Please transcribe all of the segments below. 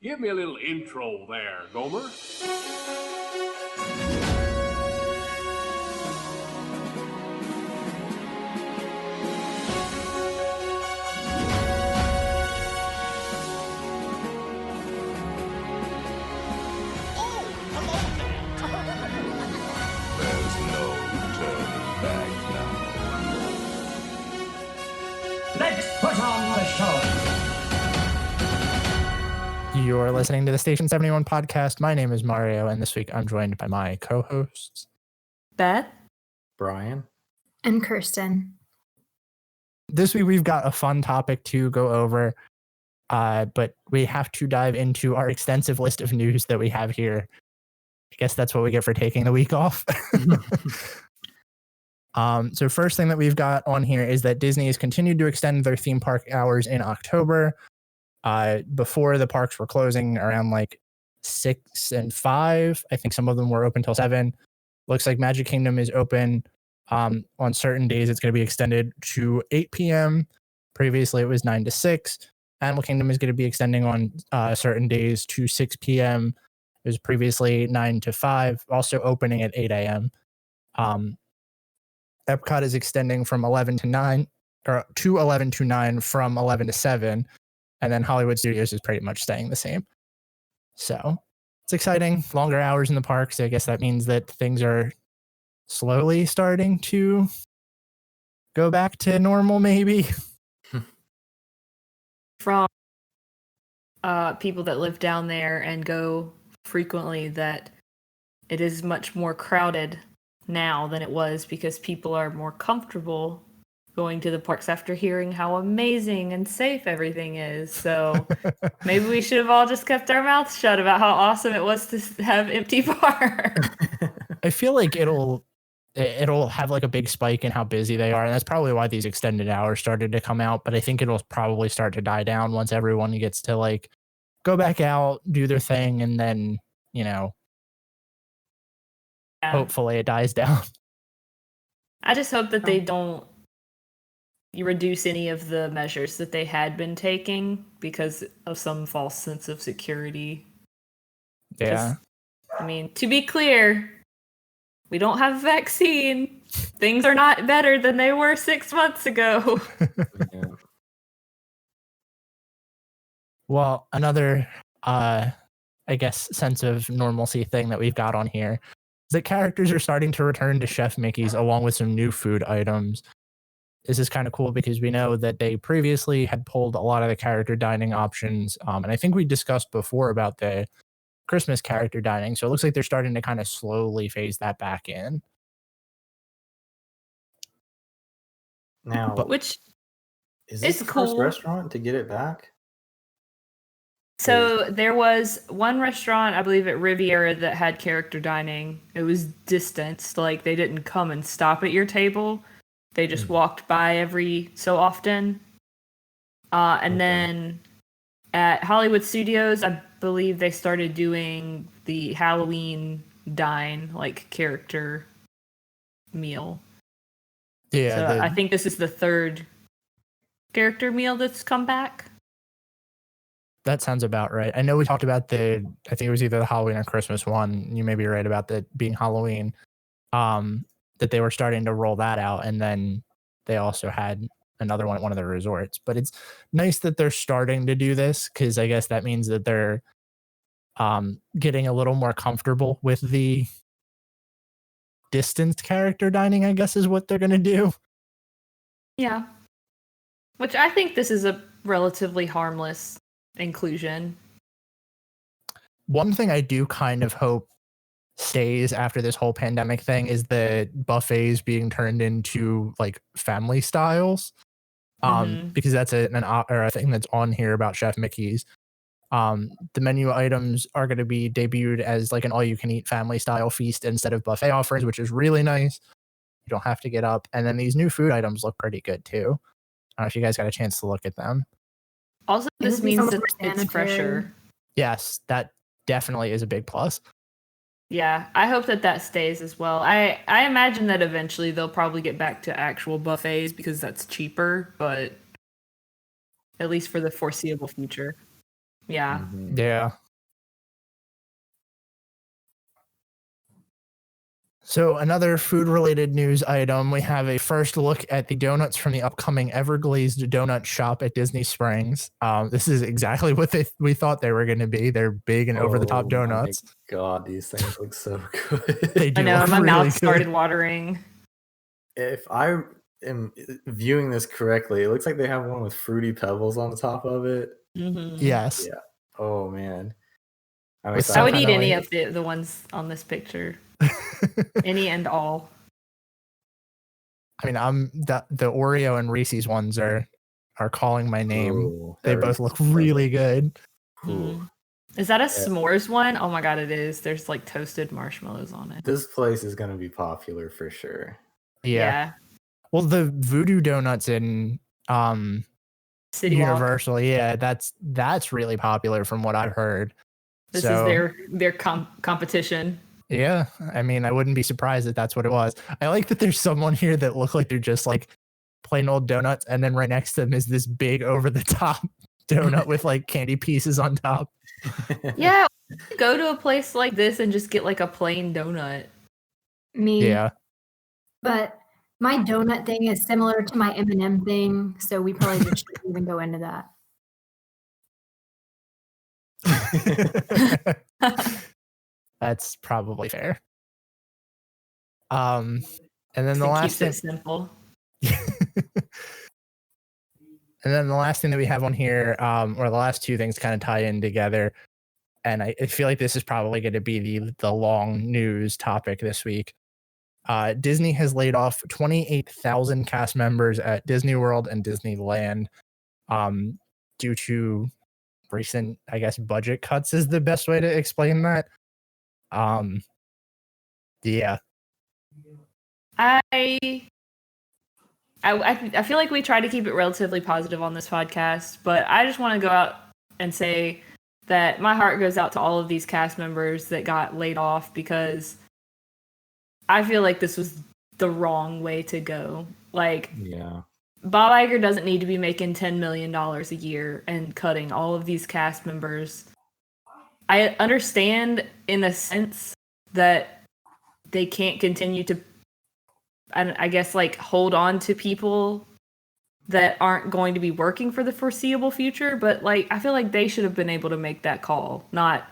Give me a little intro there, Gomer. There's no turning back now. Let's put on the show. You're listening to the Station 71 podcast. My name is Mario, and this week I'm joined by my co-hosts, Beth, Brian, and Kirsten. This week we've got a fun topic to go over, but we have to dive into our extensive list of news that we have here. I guess that's what we get for taking the week off. So first thing that we've got on here is that Disney has continued to extend their theme park hours in October. Before the parks were closing around like 6 and 5. I think some of them were open till 7. Looks like Magic Kingdom is open on certain days. It's going to be extended to 8 p.m. Previously, it was 9 to 6. Animal Kingdom is going to be extending on certain days to 6 p.m. It was previously 9 to 5, also opening at 8 a.m. Epcot is extending from 11 to 9, or to 11 to 9 from 11 to 7. And then Hollywood Studios is pretty much staying the same. So it's exciting. Longer hours in the parks. I guess that means that things are slowly starting to go back to normal, maybe. From people that live down there and go frequently, that it is much more crowded now than it was because people are more comfortable going to the parks after hearing how amazing and safe everything is. So maybe we should have all just kept our mouths shut about how awesome it was to have empty parks. I feel like it'll have like a big spike in how busy they are, and that's probably why these extended hours started to come out. But I think it'll probably start to die down once everyone gets to like go back out, do their thing, and then hopefully it dies down. I just hope that they don't reduce any of the measures that they had been taking because of some false sense of security. Yeah. I mean, to be clear, we don't have a vaccine. Things are not better than they were 6 months ago. Yeah. Well, another, I guess, sense of normalcy thing that we've got on here is that characters are starting to return to Chef Mickey's along with some new food items. This is kind of cool because we know that they previously had pulled a lot of the character dining options. And I think we discussed before about the Christmas character dining. So it looks like they're starting to kind of slowly phase that back in. Now, Which is this is the first cool. restaurant to get it back? So there was one restaurant, I believe at Riviera, that had character dining. It was distanced, like they didn't come and stop at your table. They just walked by every so often. And then at Hollywood Studios, I believe they started doing the Halloween dine, like character meal. Yeah. So I think this is the third character meal that's come back. That sounds about right. I know we talked about I think it was either the Halloween or Christmas one. You may be right about that being Halloween. That they were starting to roll that out, and then they also had another one at one of the resorts. But it's nice that they're starting to do this because I guess that means that they're getting a little more comfortable with the distanced character dining, I guess is what they're going to do. Yeah. Which I think this is a relatively harmless inclusion. One thing I do kind of hope stays after this whole pandemic thing is the buffets being turned into like family styles. Because that's a thing that's on here about Chef Mickey's. The menu items are going to be debuted as like an all-you-can-eat family style feast instead of buffet offerings, which is really nice. You don't have to get up. And then these new food items look pretty good too. I don't know if you guys got a chance to look at them. Also, this means that it's fresher. Yes, that definitely is a big plus. Yeah, I hope that stays as well. I imagine that eventually they'll probably get back to actual buffets because that's cheaper, but at least for the foreseeable future. Yeah. Mhm. Yeah. So another food-related news item, we have a first look at the donuts from the upcoming Everglazed donut shop at Disney Springs. This is exactly what we thought they were going to be. They're big and over-the-top Oh donuts. my god, these things look so good. They I do know, look my really mouth started good. watering. If I am viewing this correctly, it looks like they have one with fruity pebbles on the top of it. Mhm. Yes. Yeah. Oh man. I'm With I excited. would eat any Definitely. of the ones on this picture. Any and all. I mean, the Oreo and Reese's ones are calling my name. Ooh, They that both look Reese's really good. Ooh. Is that a Yeah. s'mores one? Oh my god, it is. There's like toasted marshmallows on it. This place is gonna be popular for sure. Yeah. Well, the Voodoo Donuts in City Walk. Universal, yeah, that's really popular from what I've heard. This So, is their competition. yeah, I mean, I wouldn't be surprised if that's what it was. I like that there's someone here that look like they're just like plain old donuts, and then right next to them is this big over the top donut with like candy pieces on top. Yeah, go to a place like this and just get like a plain donut. Me. Yeah. But my donut thing is similar to my M&M thing, so we probably just shouldn't even go into that. That's probably fair. And then the It last keeps thing, it simple. and then the last thing that we have on here, or the last two things kind of tie in together. And I feel like this is probably going to be the long news topic this week. Disney has laid off 28,000 cast members at Disney World and Disneyland due to recent, I guess, budget cuts is the best way to explain that. Yeah. I feel like we try to keep it relatively positive on this podcast, but I just want to go out and say that my heart goes out to all of these cast members that got laid off, because I feel like this was the wrong way to go. Like, Yeah. Bob Iger doesn't need to be making $10 million a year and cutting all of these cast members. I understand in a sense that they can't continue to, I guess, like, hold on to people that aren't going to be working for the foreseeable future, but like, I feel like they should have been able to make that call, not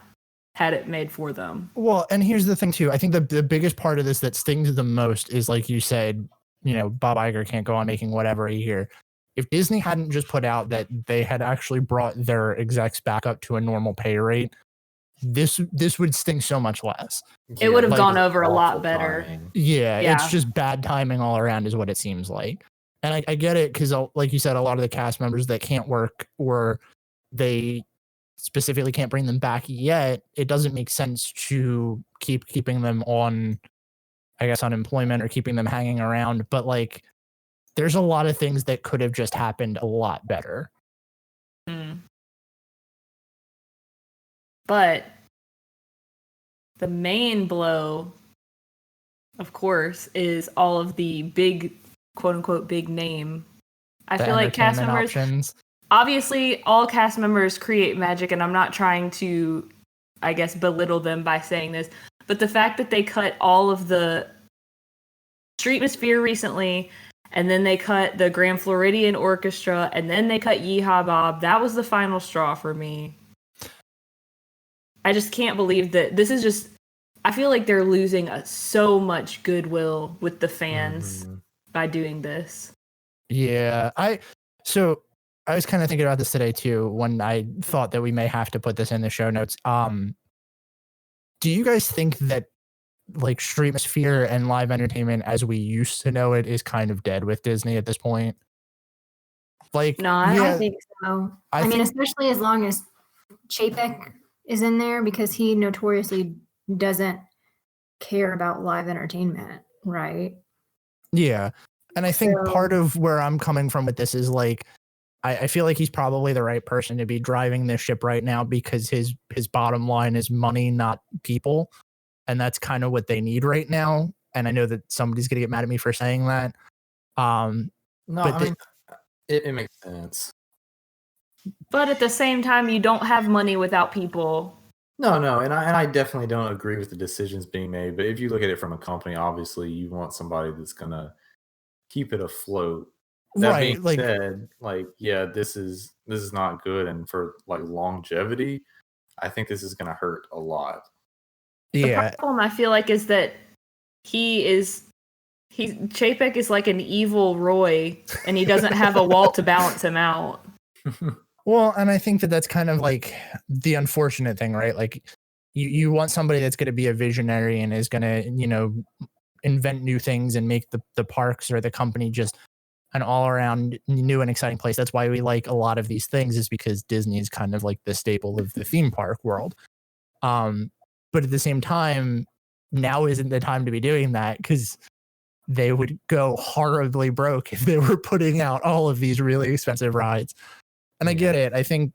had it made for them. Well, and here's the thing too. I think the biggest part of this that stings the most is, like you said, you know, Bob Iger can't go on making whatever a year. If Disney hadn't just put out that they had actually brought their execs back up to a normal pay rate, this would sting so much less. It would have like, gone over a lot awful better. timing. Yeah, Yeah. it's just bad timing all around is what it seems like. And I get it, because like you said, a lot of the cast members that can't work, or they specifically can't bring them back yet, it doesn't make sense to keeping them on, I guess, unemployment, or keeping them hanging around. But like, there's a lot of things that could have just happened a lot better. But the main blow, of course, is all of the big, quote unquote, big name. I The feel like cast entertainment members, options. obviously all cast members create magic, and I'm not trying to, I guess, belittle them by saying this, but the fact that they cut all of the Streetmosphere recently, and then they cut the Grand Floridian Orchestra, and then they cut Yeehaw Bob, that was the final straw for me. I just can't believe that this is just, I feel like they're losing so much goodwill with the fans by doing this. Yeah, I was kind of thinking about this today too, when I thought that we may have to put this in the show notes. Do you guys think that, like, Streetmosphere and live entertainment as we used to know it is kind of dead with Disney at this point? Like, No, I I think so. I mean, think- especially as long as Chapek is in there, because he notoriously doesn't care about live entertainment, right? Yeah. And I think So- part of where I'm coming from with this is, like, I feel like he's probably the right person to be driving this ship right now, because his bottom line is money, not people. And that's kind of what they need right now. And I know that somebody's going to get mad at me for saying that. No, But I mean, it makes sense. But at the same time, you don't have money without people. No, and I definitely don't agree with the decisions being made. But if you look at it from a company, obviously you want somebody that's gonna keep it afloat. That being Right. Like, said, like, yeah, this is not good, and for like longevity, I think this is gonna hurt a lot. The yeah. problem I feel like is that Chapek is like an evil Roy, and he doesn't have a Walt to balance him out. Well, and I think that that's kind of like the unfortunate thing, right? Like, you want somebody that's going to be a visionary and is going to, invent new things and make the parks or the company just an all around new and exciting place. That's why we like a lot of these things, is because Disney is kind of like the staple of the theme park world. But at the same time, now isn't the time to be doing that, because they would go horribly broke if they were putting out all of these really expensive rides. And I get it. I think,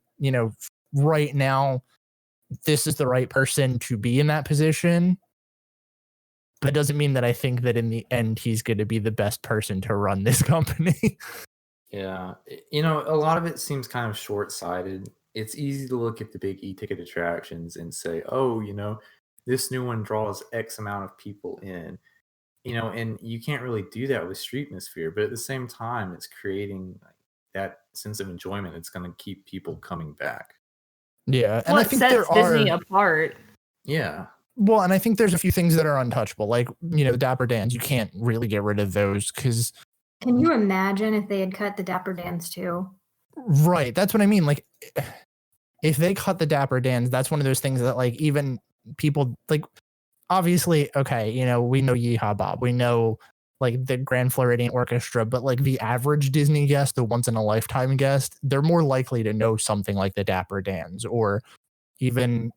right now, this is the right person to be in that position. But it doesn't mean that I think that in the end, he's going to be the best person to run this company. Yeah, a lot of it seems kind of short-sighted. It's easy to look at the big e-ticket attractions and say, "Oh, this new one draws X amount of people in." And you can't really do that with Streetmosphere, but at the same time, it's creating like, that sense of enjoyment. It's going to keep people coming back. Yeah, and What I think sets there Disney are. apart? Yeah. Well, and I think there's a few things that are untouchable, like Dapper Dans. You can't really get rid of those because. Can you imagine if they had cut the Dapper Dans too? Right, that's what I mean. Like, if they cut the Dapper Dans, that's one of those things that like even people like. Obviously, okay, we know Yeehaw Bob, we know like the Grand Floridian Orchestra, but like the average Disney guest, the once in a lifetime guest, they're more likely to know something like the Dapper Dans, or even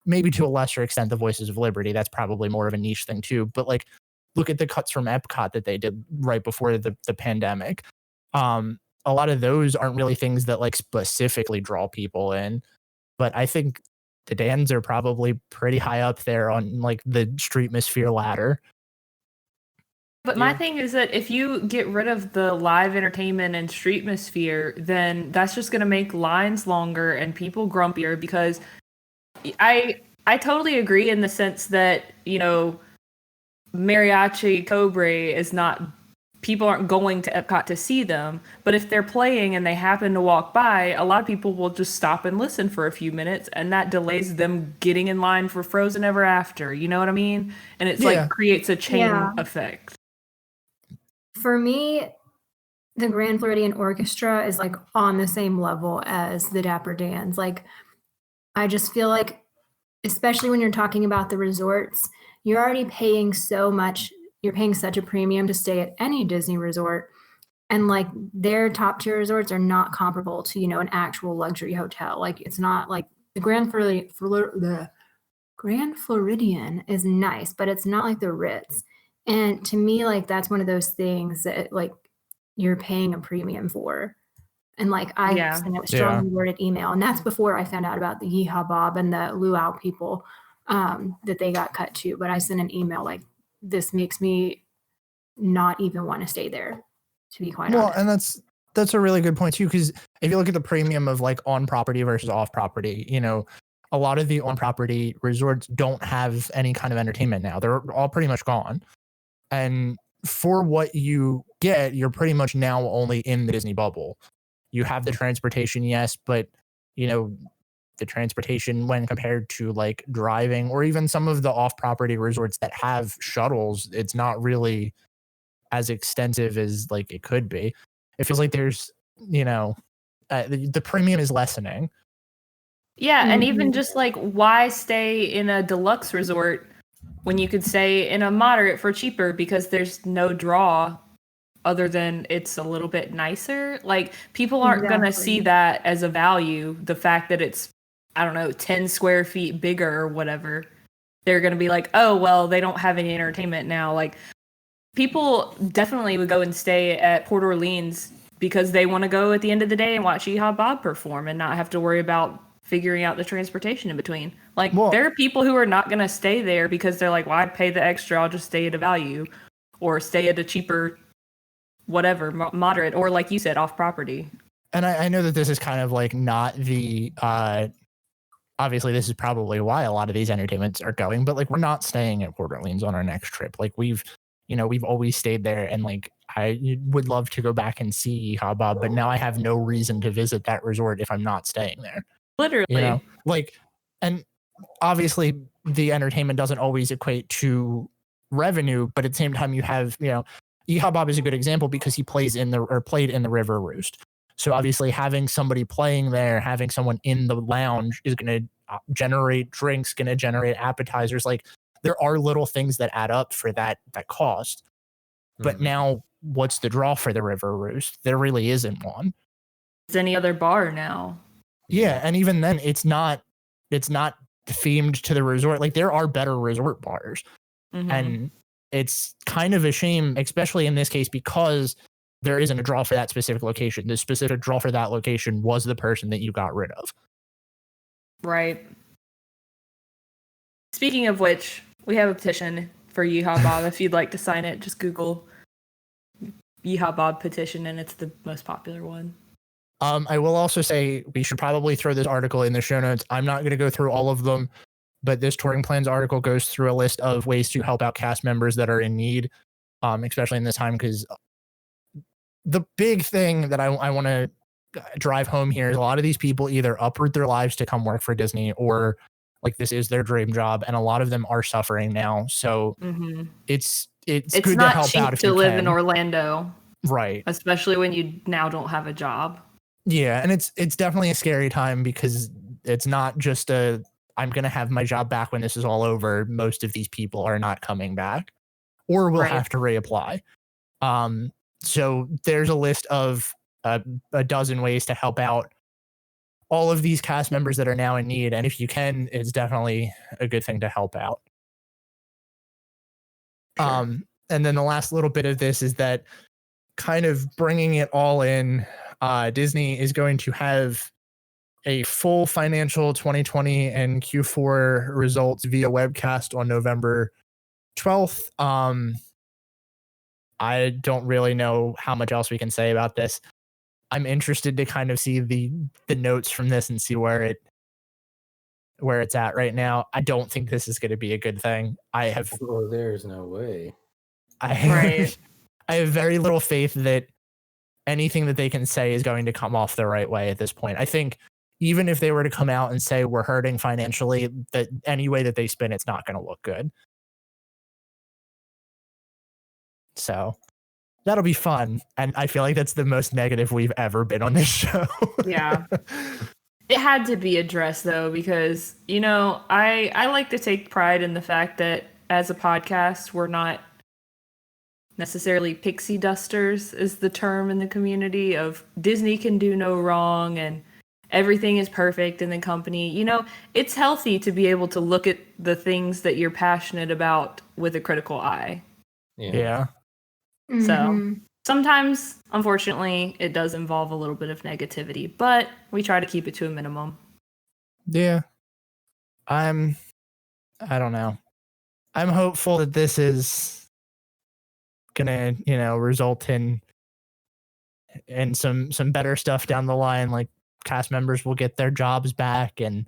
maybe to a lesser extent the Voices of Liberty. That's probably more of a niche thing too. But like, look at the cuts from Epcot that they did right before the pandemic. A lot of those aren't really things that like specifically draw people in, but I think the Dans are probably pretty high up there on like the Streetmosphere ladder. But my thing is that if you get rid of the live entertainment and Streetmosphere, then that's just going to make lines longer and people grumpier, because I totally agree in the sense that, Mariachi Cobre is not, people aren't going to Epcot to see them, but if they're playing and they happen to walk by, a lot of people will just stop and listen for a few minutes, and that delays them getting in line for Frozen Ever After. You know what I mean? And it's like creates a chain effect. For me, the Grand Floridian Orchestra is like on the same level as the Dapper Dans. Like, I just feel like, especially when you're talking about the resorts, you're already paying so much. You're paying such a premium to stay at any Disney resort. And like their top tier resorts are not comparable to, an actual luxury hotel. Like, it's not like the Grand Floridian is nice, but it's not like the Ritz. And to me, like, that's one of those things that like you're paying a premium for. And like I sent a strongly worded email, and that's before I found out about the Yeehaw Bob and the Luau people that they got cut too. But I sent an email like, this makes me not even want to stay there, to be quite honest. And that's a really good point too, because if you look at the premium of like on property versus off property, a lot of the on property resorts don't have any kind of entertainment now. They're all pretty much gone. And for what you get, you're pretty much now only in the Disney bubble. You have the transportation, yes, but the transportation when compared to like driving or even some of the off-property resorts that have shuttles, it's not really as extensive as like it could be. It feels like there's, the premium is lessening. Yeah, and even just like, why stay in a deluxe resort when you could stay in a moderate for cheaper, because there's no draw other than it's a little bit nicer. Like, people aren't going to see that as a value. The fact that it's, I don't know, 10 square feet bigger or whatever. They're going to be like, oh, well, they don't have any entertainment now. Like, people definitely would go and stay at Port Orleans because they want to go at the end of the day and watch Yeehaw Bob perform and not have to worry about figuring out the transportation in between. Like, there are people who are not going to stay there because they're like, well, I'd pay the extra, I'll just stay at a value or stay at a cheaper whatever, moderate, or like you said, off property. And I know that this is kind of like not the obviously this is probably why a lot of these entertainments are going, but like we're not staying at Port Orleans on our next trip. Like we've always stayed there, and like I would love to go back and see Yeehaw Bob, but now I have no reason to visit that resort if I'm not staying there. Literally. Like, and obviously the entertainment doesn't always equate to revenue, but at the same time you have, Yeehaw Bob is a good example because he played in the River Roost. So obviously having somebody playing there, having someone in the lounge is going to generate drinks, going to generate appetizers. Like there are little things that add up for that cost. But now what's the draw for the River Roost? There really isn't one. It's any other bar now. Yeah. And even then it's not themed to the resort. Like there are better resort bars. And it's kind of a shame, especially in this case, because there isn't a draw for that specific location. The specific draw for that location was the person that you got rid of. Right. Speaking of which, we have a petition for Yeehaw Bob. If you'd like to sign it, just Google Yeehaw Bob petition, and it's the most popular one. I will also say we should probably throw this article in the show notes. I'm not going to go through all of them, but this touring plans article goes through a list of ways to help out cast members that are in need, especially in this time, because the big thing that I want to drive home here is a lot of these people either uproot their lives to come work for Disney, or like this is their dream job, and a lot of them are suffering now. So it's good to help out if you can. It's not cheap to live in Orlando, right? Especially when you now don't have a job. Yeah, and it's definitely a scary time because it's not just I'm going to have my job back when this is all over. Most of these people are not coming back, or will have to reapply. So there's a list of a dozen ways to help out all of these cast members that are now in need. And if you can, it's definitely a good thing to help out. Sure. And then the last little bit of this is that kind of bringing it all in, Disney is going to have a full financial 2020 and Q4 results via webcast on November 12th. I don't really know how much else we can say about this. I'm interested to kind of see the notes from this and see where it's at right now. I don't think this is going to be a good thing. There's no way. I have very little faith that anything that they can say is going to come off the right way at this point. I think even if they were to come out and say we're hurting financially, that any way that they spin, it's not going to look good. So that'll be fun. And I feel like that's the most negative we've ever been on this show. Yeah. It had to be addressed, though, because, I like to take pride in the fact that as a podcast, we're not necessarily pixie dusters, is the term in the community of Disney can do no wrong and everything is perfect in the company. It's healthy to be able to look at the things that you're passionate about with a critical eye. Yeah. So sometimes, unfortunately, it does involve a little bit of negativity, but we try to keep it to a minimum. Yeah. I don't know. I'm hopeful that this is gonna, result in some better stuff down the line. Like cast members will get their jobs back and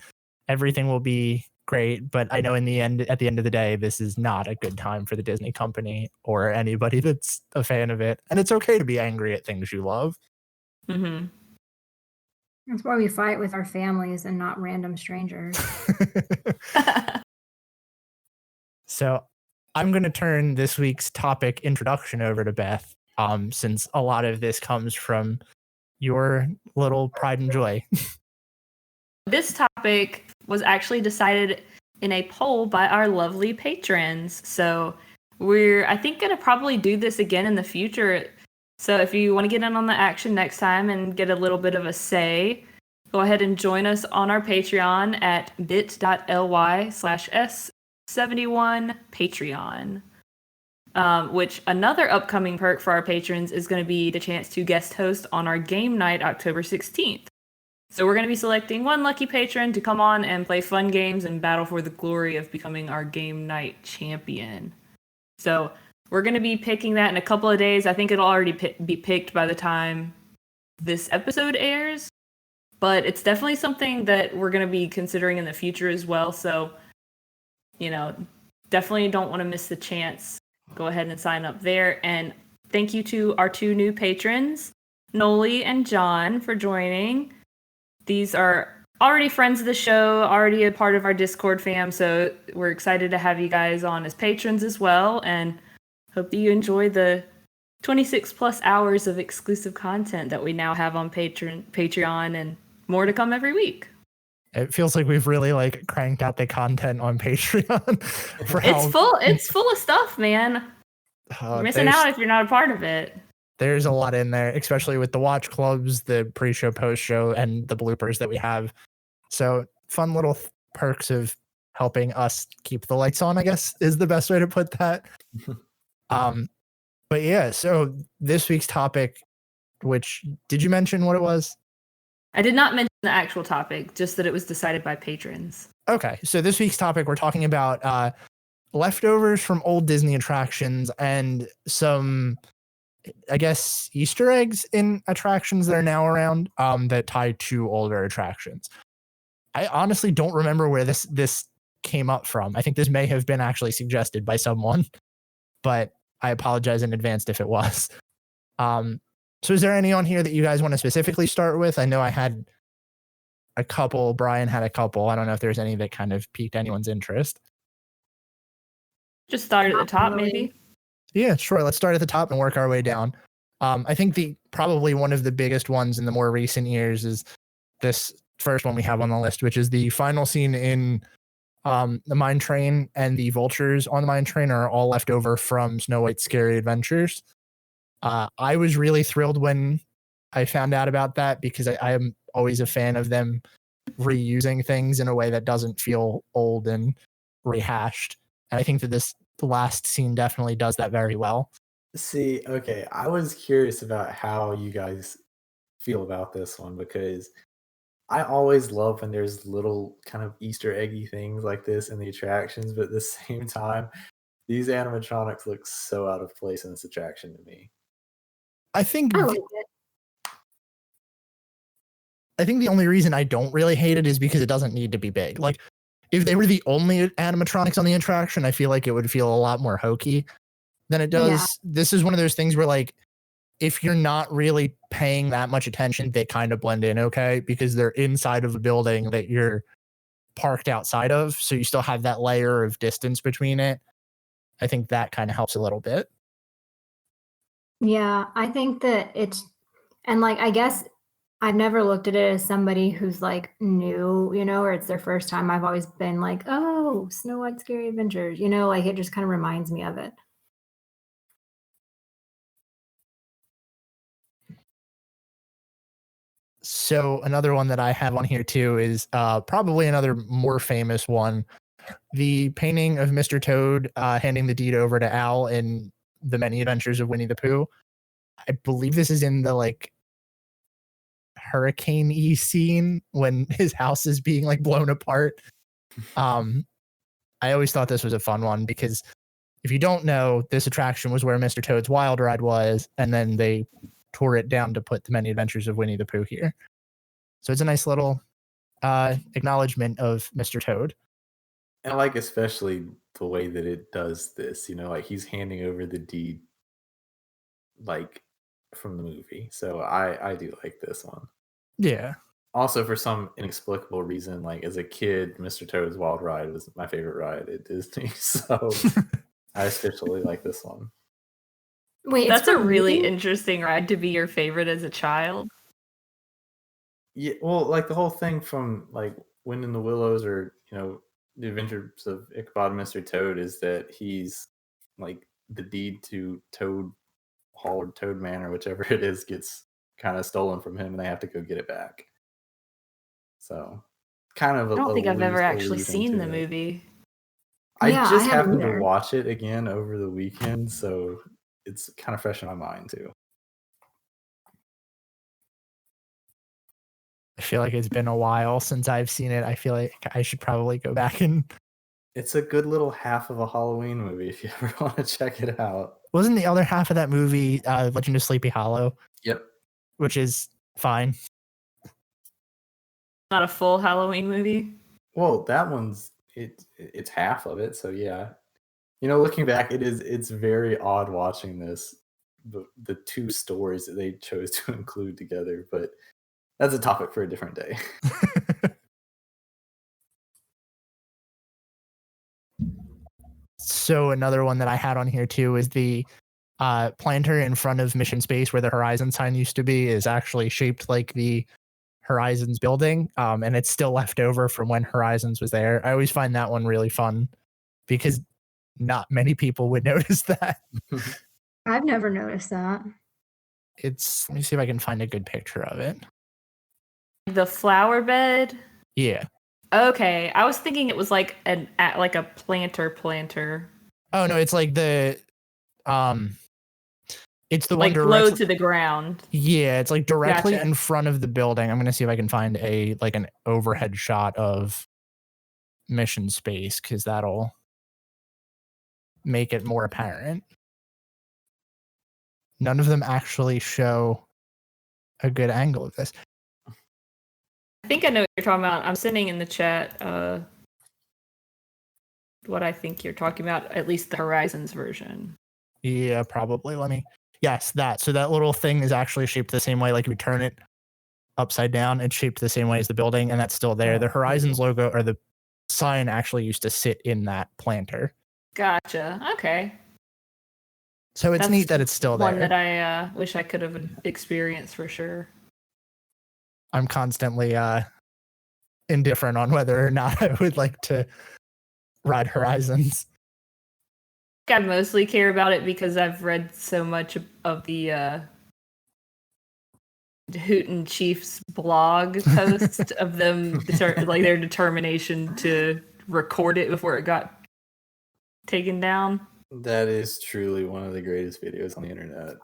everything will be great. But I know at the end of the day, this is not a good time for the Disney company or anybody that's a fan of it. And it's okay to be angry at things you love. That's why we fight with our families and not random strangers. So I'm going to turn this week's topic introduction over to Beth, since a lot of this comes from your little pride and joy. This topic was actually decided in a poll by our lovely patrons. So we're, I think, going to probably do this again in the future. So if you want to get in on the action next time and get a little bit of a say, go ahead and join us on our Patreon at bit.ly/S71 Patreon. Which another upcoming perk for our patrons is going to be the chance to guest host on our game night October 16th. So we're going to be selecting one lucky patron to come on and play fun games and battle for the glory of becoming our game night champion. So we're going to be picking that in a couple of days. I think it'll already be picked by the time this episode airs, but it's definitely something that we're going to be considering in the future as well. So, definitely don't want to miss the chance. Go ahead and sign up there. And thank you to our 2 new patrons, Noli and John, for joining. These are already friends of the show, already a part of our Discord fam, so we're excited to have you guys on as patrons as well, and hope that you enjoy the 26 plus hours of exclusive content that we now have on Patreon, and more to come every week. It feels like we've really cranked out the content on Patreon. It's full of stuff, man. You're missing out if you're not a part of it. There's a lot in there, especially with the watch clubs, the pre-show, post-show, and the bloopers that we have. So fun little perks of helping us keep the lights on, I guess, is the best way to put that. But yeah, so this week's topic, which, did you mention what it was? I did not mention the actual topic, just that it was decided by patrons. Okay, so this week's topic, we're talking about leftovers from old Disney attractions and some, I guess, Easter eggs in attractions that are now around that tie to older attractions. I honestly don't remember where this came up from. I think this may have been actually suggested by someone, but I apologize in advance if it was. So is there any on here that you guys want to specifically start with? I know I had a couple. Brian had a couple. I don't know if there's any that kind of piqued anyone's interest. Just start at the top, maybe. Yeah, sure. Let's start at the top and work our way down. I think probably one of the biggest ones in the more recent years is this first one we have on the list, which is the final scene in the mine train, and the vultures on the mine train are all left over from Snow White's Scary Adventures. I was really thrilled when I found out about that, because I am always a fan of them reusing things in a way that doesn't feel old and rehashed. And I think that the last scene definitely does that very well. See, okay, I was curious about how you guys feel about this one, because I always love when there's little kind of Easter eggy things like this in the attractions, but at the same time, these animatronics look so out of place in this attraction to me. I think I like it. I think the only reason I don't really hate it is because it doesn't need to be big. Like, if they were the only animatronics on the attraction, I feel like it would feel a lot more hokey than it does. Yeah. This is one of those things where, if you're not really paying that much attention, they kind of blend in okay, because they're inside of a building that you're parked outside of. So you still have that layer of distance between it. I think that kind of helps a little bit. Yeah, I think that and I guess I've never looked at it as somebody who's new, or it's their first time. I've always been oh, Snow White's Scary Adventures, it just kind of reminds me of it. So another one that I have on here too is probably another more famous one. The painting of Mr. Toad handing the deed over to Al in The Many Adventures of Winnie the Pooh. I believe this is in the hurricane-y scene when his house is being blown apart. I always thought this was a fun one, because if you don't know, this attraction was where Mr. Toad's Wild Ride was, and then they tore it down to put The Many Adventures of Winnie the Pooh here. So it's a nice little acknowledgement of Mr. Toad. And I like especially the way that it does this, he's handing over the deed from the movie. So I do like this one. Yeah. Also, for some inexplicable reason, as a kid, Mr. Toad's Wild Ride was my favorite ride at Disney. So I especially like this one. Wait, That's a really movie? interesting ride to be your favorite as a child. Yeah, well, the whole thing from Wind in the Willows, or The Adventures of Ichabod and Mr. Toad, is that he's the deed to Toad Hall or Toad Manor, whichever it is, gets kind of stolen from him, and they have to go get it back. So, kind of. I don't think I've ever actually allusion seen to the it. movie. I Yeah, just I haven't happened to either. watch it again over the weekend, so it's kind of fresh in my mind too. I feel like it's been a while since I've seen it. I feel like I should probably go back and... It's a good little half of a Halloween movie if you ever want to check it out. Wasn't the other half of that movie Legend of Sleepy Hollow? Yep. Which is fine. Not a full Halloween movie. Well, that one's it's half of it, so yeah. Looking back, it's very odd watching this, the two stories that they chose to include together, but that's a topic for a different day. So another one that I had on here too is the planter in front of Mission Space where the Horizon sign used to be is actually shaped like the Horizons building, and it's still left over from when Horizons was there. I always find that one really fun because not many people would notice that. I've never noticed that. Let me see if I can find a good picture of it. The flower bed. Yeah. Okay, I was thinking it was like a planter. Oh no, it's like the it's the like one low to the ground. Yeah, it's like directly Gotcha. in front of the building. I'm gonna see if I can find an overhead shot of Mission Space because that'll make it more apparent. None of them actually show a good angle of this. I think I know what you're talking about. I'm sending in the chat what I think you're talking about, at least the Horizons version. Yeah, probably. Yes, that. So that little thing is actually shaped the same way. Like if you turn it upside down, it's shaped the same way as the building, and that's still there. The Horizons logo or the sign actually used to sit in that planter. Gotcha. Okay. So it's neat that it's still there. One that I wish I could have experienced for sure. I'm constantly indifferent on whether or not I would like to ride Horizons. I mostly care about it because I've read so much of the Hooten Chief's blog post of them like their determination to record it before it got taken down. That is truly one of the greatest videos on the internet.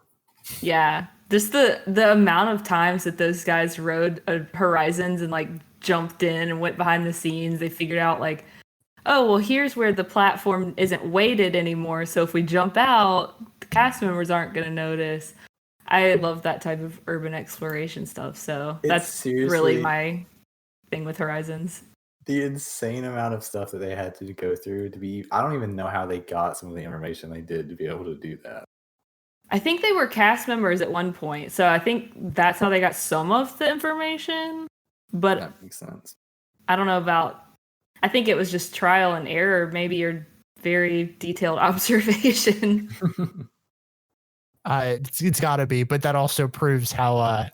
Yeah, just the amount of times that those guys rode Horizons and like jumped in and went behind the scenes. They figured out like, oh well, here's where the platform isn't weighted anymore. So if we jump out, the cast members aren't going to notice. I love that type of urban exploration stuff. So that's really my thing with Horizons. The insane amount of stuff that they had to go through I don't even know how they got some of the information they did to be able to do that. I think they were cast members at one point. So I think that's how they got some of the information. But that makes sense. I don't know about, I think it was just trial and error. Maybe your very detailed observation. It's got to be, but that also proves how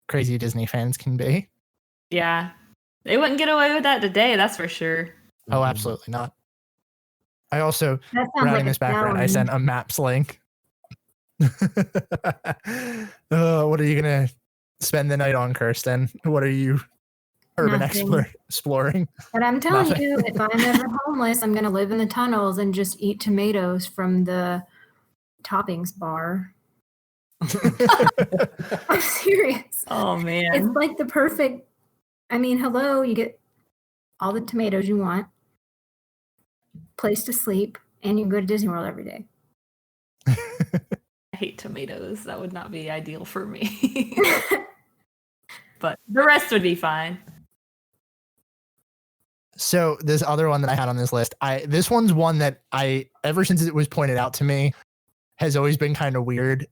crazy Disney fans can be. Yeah. They wouldn't get away with that today, that's for sure. Oh, absolutely not. I also, routing this background, I sent a maps link. What are you going to spend the night on, Kirsten? What are you urban exploring? But I'm telling you, if I'm ever homeless, I'm going to live in the tunnels and just eat tomatoes from the toppings bar. I'm serious. Oh, man. It's like the perfect, hello, you get all the tomatoes you want, place to sleep, and you can go to Disney World every day. I hate tomatoes. That would not be ideal for me. But the rest would be fine. So this other one that I had on this list, this one's one that ever since it was pointed out to me, has always been kind of weird.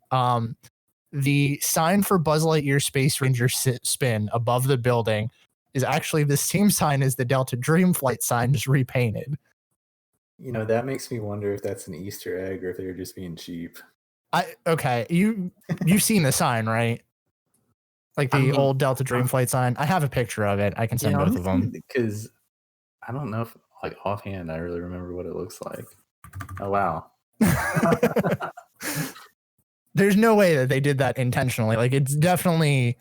The sign for Buzz Lightyear Space Ranger spin above the building is actually the same sign as the Delta Dreamflight sign, just repainted. That makes me wonder if that's an Easter egg or if they're just being cheap. Okay, you've seen the sign, right? Like the old Delta Dreamflight sign. I have a picture of it. I can send both of them. Because I don't know if, like, offhand, I really remember what it looks like. Oh, wow. There's no way that they did that intentionally. Like, it's definitely...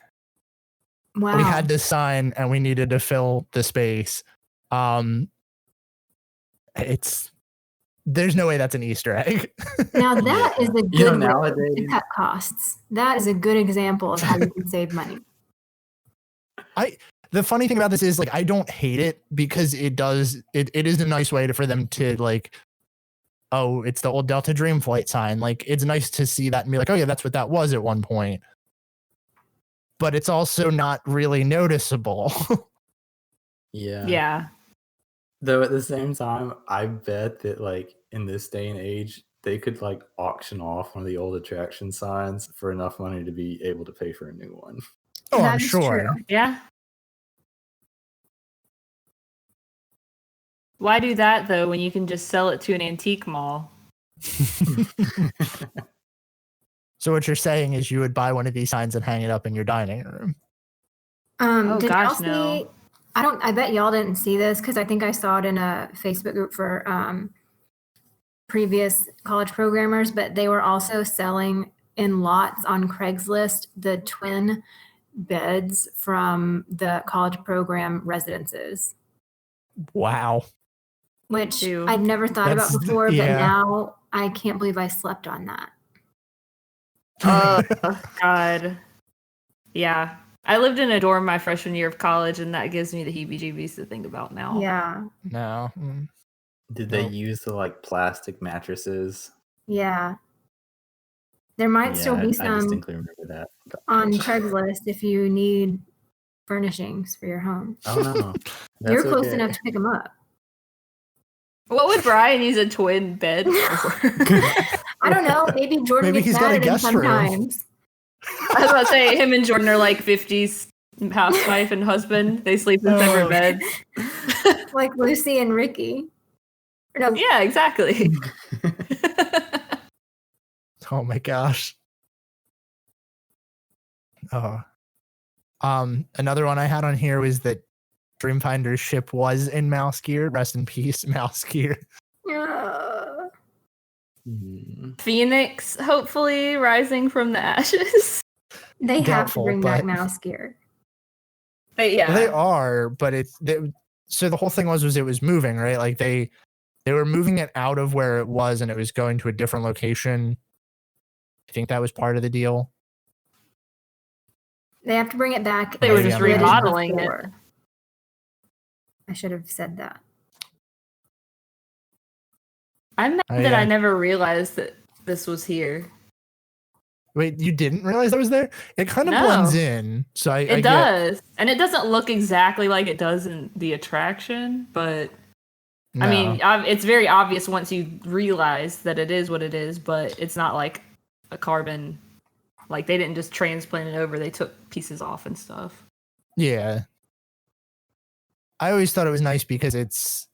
Wow. We had this sign and we needed to fill the space. There's no way that's an Easter egg. Now that is a good nowadays, way to cut costs. That is a good example of how you can save money. The funny thing about this is, like, I don't hate it because it is a nice way for them to, like, oh, it's the old Delta Dreamflight sign. Like, it's nice to see that and be like, oh yeah, that's what that was at one point. but it's also not really noticeable. Yeah. Though at the same time, I bet that like in this day and age, they could like auction off one of the old attraction signs for enough money to be able to pay for a new one. Oh, That I'm is sure. true. Yeah. Why do that though when you can just sell it to an antique mall? So what you're saying is you would buy one of these signs and hang it up in your dining room. Oh, Did gosh, y'all no. see? I bet y'all didn't see this because I think I saw it in a Facebook group for previous college programmers, but they were also selling in lots on Craigslist the twin beds from the college program residences, Wow. which Ew. I'd never thought about That's- before, but yeah. now I can't believe I slept on that. Oh, God. Yeah. I lived in a dorm my freshman year of college, and that gives me the heebie-jeebies to think about now. Yeah. No. Did they Nope. use the like plastic mattresses? Yeah. There might still be I some distinctly remember that. on Craigslist if you need furnishings for your home. Oh no, You're that's close okay. enough to pick them up. What would Brian use a twin bed for? I don't know. Maybe Jordan Maybe gets he's got mad a at him guest room. sometimes. I was about to say, him and Jordan are like 50s housewife and husband. They sleep in separate Oh. beds. Like Lucy and Ricky. Or no, Yeah, exactly. Oh my gosh. Oh. Another one I had on here was that Dreamfinder's ship was in Mouse Gear. Rest in peace, Mouse Gear. Yeah. Hmm. Phoenix, hopefully rising from the ashes. They have to Doubtful, bring back but- Mouse Gear. But yeah. They are, but so the whole thing was it was moving, right? Like they were moving it out of where it was and it was going to a different location. I think that was part of the deal. They have to bring it back. They were as just good as remodeling it. before. I should have said that. I'm mad Oh, that I yeah. never realized that this was here. Wait, you didn't realize that was there? It kind of No. blends in. So I It get- does. And it doesn't look exactly like it does in the attraction, but No. I mean, it's very obvious once you realize that it is what it is, but it's not like a carbon. Like, they didn't just transplant it over, they took pieces off and stuff. Yeah. I always thought it was nice because it's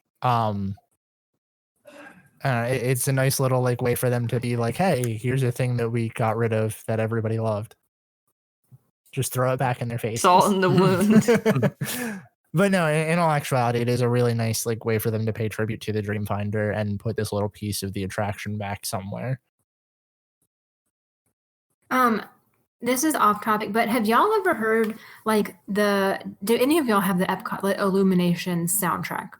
it's a nice little like way for them to be like, hey, here's a thing that we got rid of that everybody loved. Just throw it back in their face. Salt in the wound. But no, in all actuality, it is a really nice like way for them to pay tribute to the Dreamfinder and put this little piece of the attraction back somewhere. This is off topic, but have y'all ever heard like do any of y'all have the Epcot like, Illuminations soundtrack?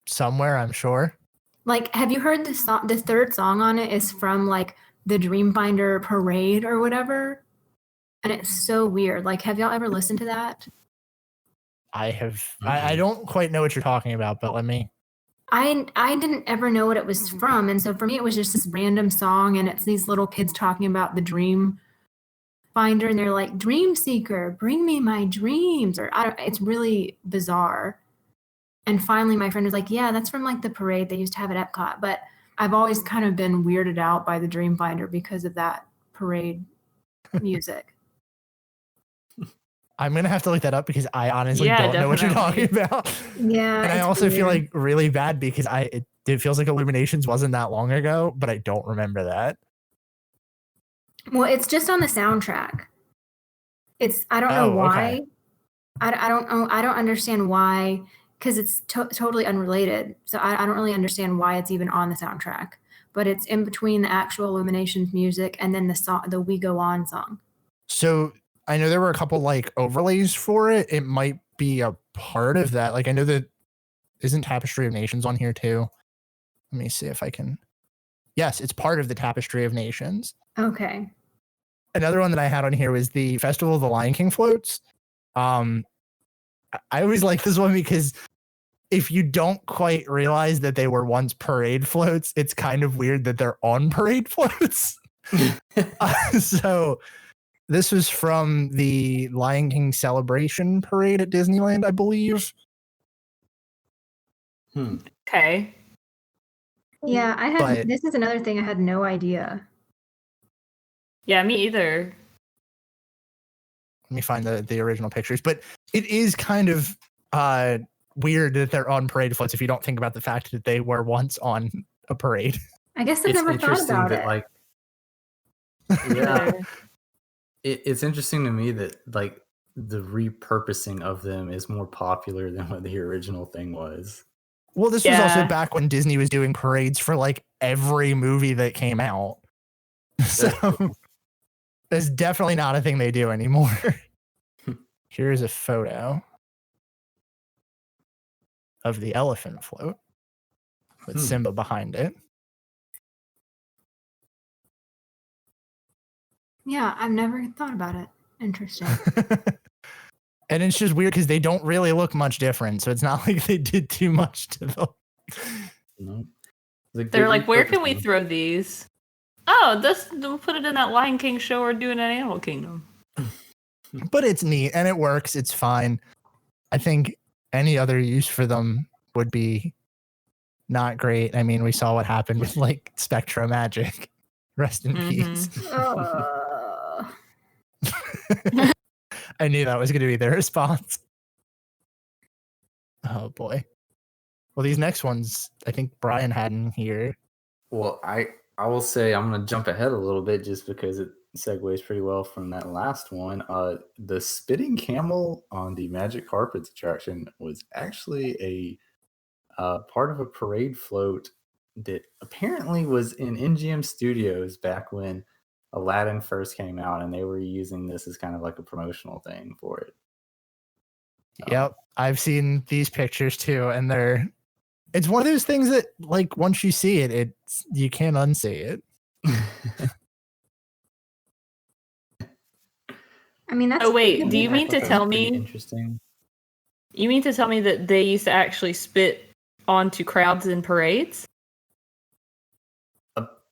Somewhere, I'm sure. Like, have you heard the song? The third song on it is from like the Dreamfinder parade or whatever, and it's so weird. Like, have y'all ever listened to that? I have. I don't quite know what you're talking about, but let me. I didn't ever know what it was from, and so for me, it was just this random song, and it's these little kids talking about the Dream Finder, and they're like, "Dream Seeker, bring me my dreams," or I don't. It's really bizarre. And finally, my friend was like, "Yeah, that's from like the parade they used to have at Epcot." But I've always kind of been weirded out by the Dream Finder because of that parade music. I'm gonna have to look that up because I honestly Yeah, don't know what you're talking definitely. about. Yeah, And I it's also feel weird. like really bad because it feels like Illuminations wasn't that long ago, but I don't remember that. Well, it's just on the soundtrack. I don't know Oh, why. okay. I don't know. I don't understand why, because it's totally unrelated. So I don't really understand why it's even on the soundtrack. But it's in between the actual Illuminations music and then the song, the We Go On song. So I know there were a couple like overlays for it. It might be a part of that. Like I know that isn't Tapestry of Nations on here too. Let me see if I can. Yes, it's part of the Tapestry of Nations. Okay. Another one that I had on here was the Festival of the Lion King floats. I always like this one because if you don't quite realize that they were once parade floats, it's kind of weird that they're on parade floats. So this was from the Lion King celebration parade at Disneyland, I believe. Okay. Yeah, I had. But- This is another thing I had no idea. Yeah, me either. Let me find the original pictures. But it is kind of weird that they're on parade floats if you don't think about the fact that they were once on a parade. I guess I've It's never thought interesting about that it. like yeah, it's interesting to me that like the repurposing of them is more popular than what the original thing was. Well, this was also Yeah. back when Disney was doing parades for like every movie that came out. So that's definitely not a thing they do anymore. Here's a photo of the elephant float with Simba behind it. Yeah, I've never thought about it. Interesting. And it's just weird because they don't really look much different. So it's not like they did too much to them. No. They're like, where can we throw these? Oh, we'll put it in that Lion King show or do it in Animal Kingdom. But it's neat and it works. It's fine. I think any other use for them would be not great. I mean, we saw what happened with like Spectra Magic. Rest in peace. I knew that was going to be their response. Oh boy. Well, these next ones, I think Brian had in here. Well, I will say I'm going to jump ahead a little bit just because it segues pretty well from that last one. The spitting camel on the Magic Carpets attraction was actually a part of a parade float that apparently was in MGM Studios back when Aladdin first came out, and they were using this as kind of like a promotional thing for it. Yep. I've seen these pictures too, and it's one of those things that like once you see it, you can't unsee it. I mean, that's. Oh wait, do you I mean thought to that tell was pretty me? interesting? You mean to tell me that they used to actually spit onto crowds in parades?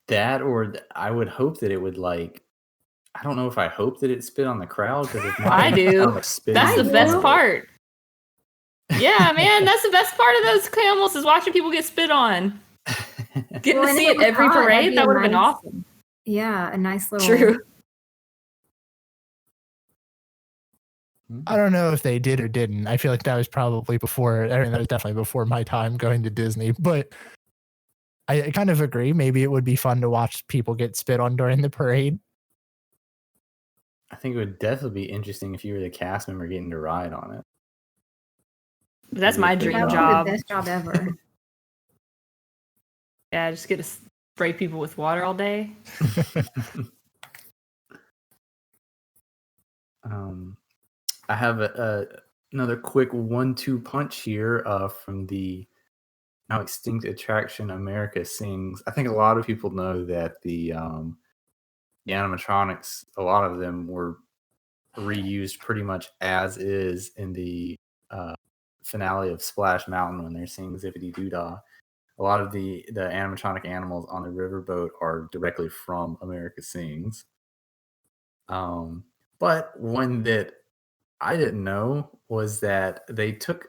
That, or I would hope that it would like. I don't know if I hope that it spit on the crowd because if not, I do. kind of spitting That's the in best front of it. part. Yeah, man, that's the best part of those camels is watching people get spit on. Getting to and see if it was every hot, that'd parade, be that a would have been nice- awesome. Yeah, a nice little. True. I don't know if they did or didn't. I feel like that was probably before. I mean, that was definitely before my time going to Disney. But I kind of agree. Maybe it would be fun to watch people get spit on during the parade. I think it would definitely be interesting if you were the cast member getting to ride on it. That's my dream That would be job. the best job ever. Yeah, just get to spray people with water all day. I have another quick 1-2 punch here from the now extinct attraction America Sings. I think a lot of people know that the animatronics, a lot of them were reused pretty much as is in the finale of Splash Mountain when they're singing Zippity Doo Dah. A lot of the animatronic animals on the riverboat are directly from America Sings. But one that I didn't know was that they took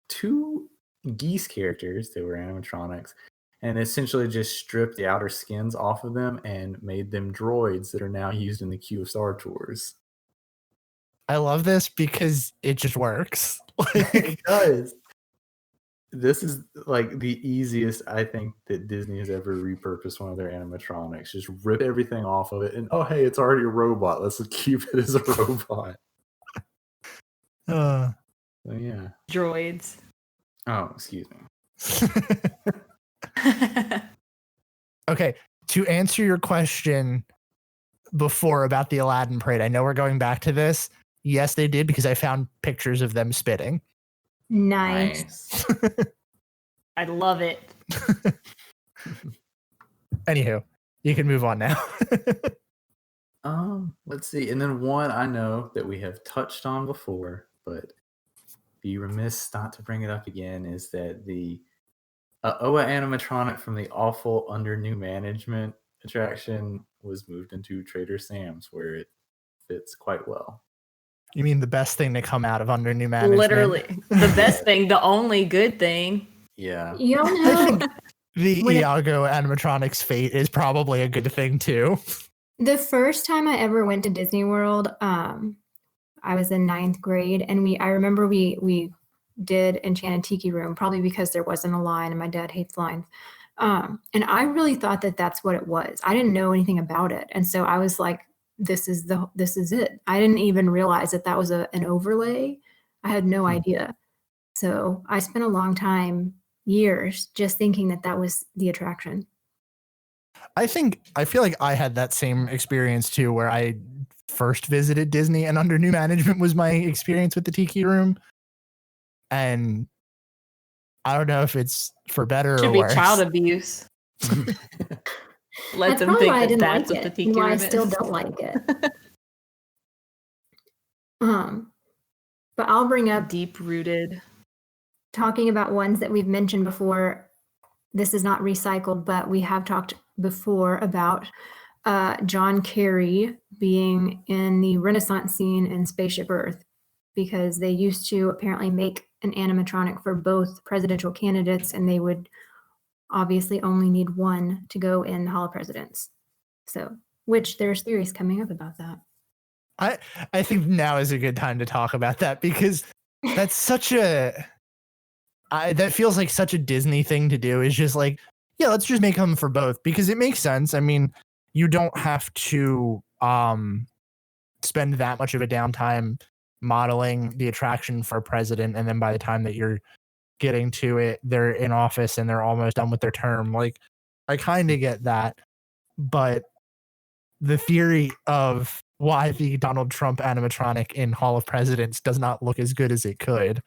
2 geese characters that were animatronics and essentially just stripped the outer skins off of them and made them droids that are now used in the queue of Star Tours. I love this because it just works. It does. This is like the easiest I think that Disney has ever repurposed one of their animatronics. Just rip everything off of it and oh hey, it's already a robot. Let's keep it as a robot. So yeah. Droids. Oh, excuse me. Okay, to answer your question before about the Aladdin parade, I know we're going back to this. Yes, they did because I found pictures of them spitting. Nice. I love it. Anywho, you can move on now. Let's see. And then one I know that we have touched on before, but be remiss not to bring it up again, is that the OA animatronic from the awful Under New Management attraction was moved into Trader Sam's, where it fits quite well. You mean the best thing to come out of under new management? Literally, the best thing, the only good thing. Yeah. You don't I know. think the When it- Iago animatronics fate is probably a good thing too. The first time I ever went to Disney World, I was in 9th grade, and I remember we did Enchanted Tiki Room, probably because there wasn't a line, and my dad hates lines. And I really thought that that's what it was. I didn't know anything about it, and so I was like, "This is it." I didn't even realize that was an overlay. I had no idea. So I spent a long time, years, just thinking that was the attraction. I feel like I had that same experience too, where I first visited Disney and under new management was my experience with the Tiki Room. And I don't know if it's for better Should or be worse. child abuse. Let That's them probably think why I that didn't that's like what the it, tiki and why I room still is. don't like it. But I'll bring up Deep rooted. talking about ones that we've mentioned before. This is not recycled, but we have talked before about John Kerry being in the Renaissance scene in Spaceship Earth, because they used to apparently make an animatronic for both presidential candidates, and they would obviously only need one to go in the Hall of Presidents. So, which there's theories coming up about that. I think now is a good time to talk about that, because that's such a that feels like such a Disney thing to do, is just like, yeah, let's just make them for both, because it makes sense. I mean, you don't have to spend that much of a downtime modeling the attraction for president, and then by the time that you're getting to it, they're in office and they're almost done with their term. Like, I kind of get that, but the theory of why the Donald Trump animatronic in Hall of Presidents does not look as good as it could